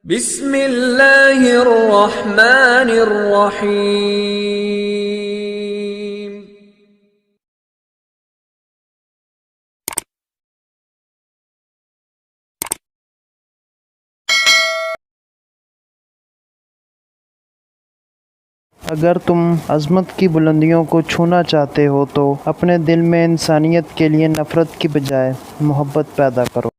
بسم اللہ الرحمن الرحیم۔ اگر تم عظمت کی بلندیوں کو چھونا چاہتے ہو تو اپنے دل میں انسانیت کے لیے نفرت کی بجائے محبت پیدا کرو۔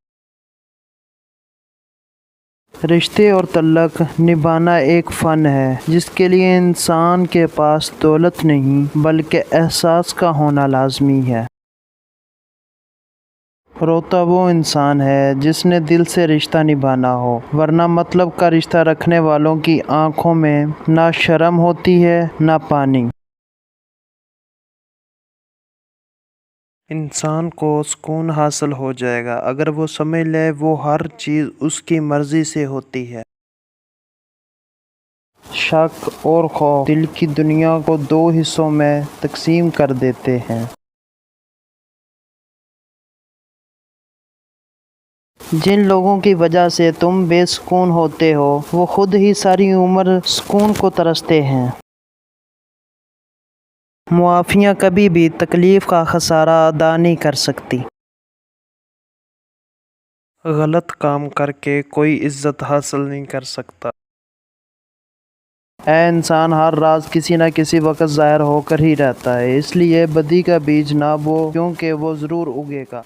رشتے اور تعلق نبھانا ایک فن ہے جس کے لیے انسان کے پاس دولت نہیں بلکہ احساس کا ہونا لازمی ہے۔ روتا وہ انسان ہے جس نے دل سے رشتہ نبھانا ہو، ورنہ مطلب کا رشتہ رکھنے والوں کی آنکھوں میں نہ شرم ہوتی ہے نہ پانی۔ انسان کو سکون حاصل ہو جائے گا اگر وہ سمجھ لے وہ ہر چیز اس کی مرضی سے ہوتی ہے۔ شک اور خوف دل کی دنیا کو دو حصوں میں تقسیم کر دیتے ہیں۔ جن لوگوں کی وجہ سے تم بے سکون ہوتے ہو وہ خود ہی ساری عمر سکون کو ترستے ہیں۔ معافیاں کبھی بھی تکلیف کا خسارہ ادا نہیں کر سکتی۔ غلط کام کر کے کوئی عزت حاصل نہیں کر سکتا۔ اے انسان، ہر راز کسی نہ کسی وقت ظاہر ہو کر ہی رہتا ہے، اس لیے بدی کا بیج نہ بو کیونکہ وہ ضرور اگے گا۔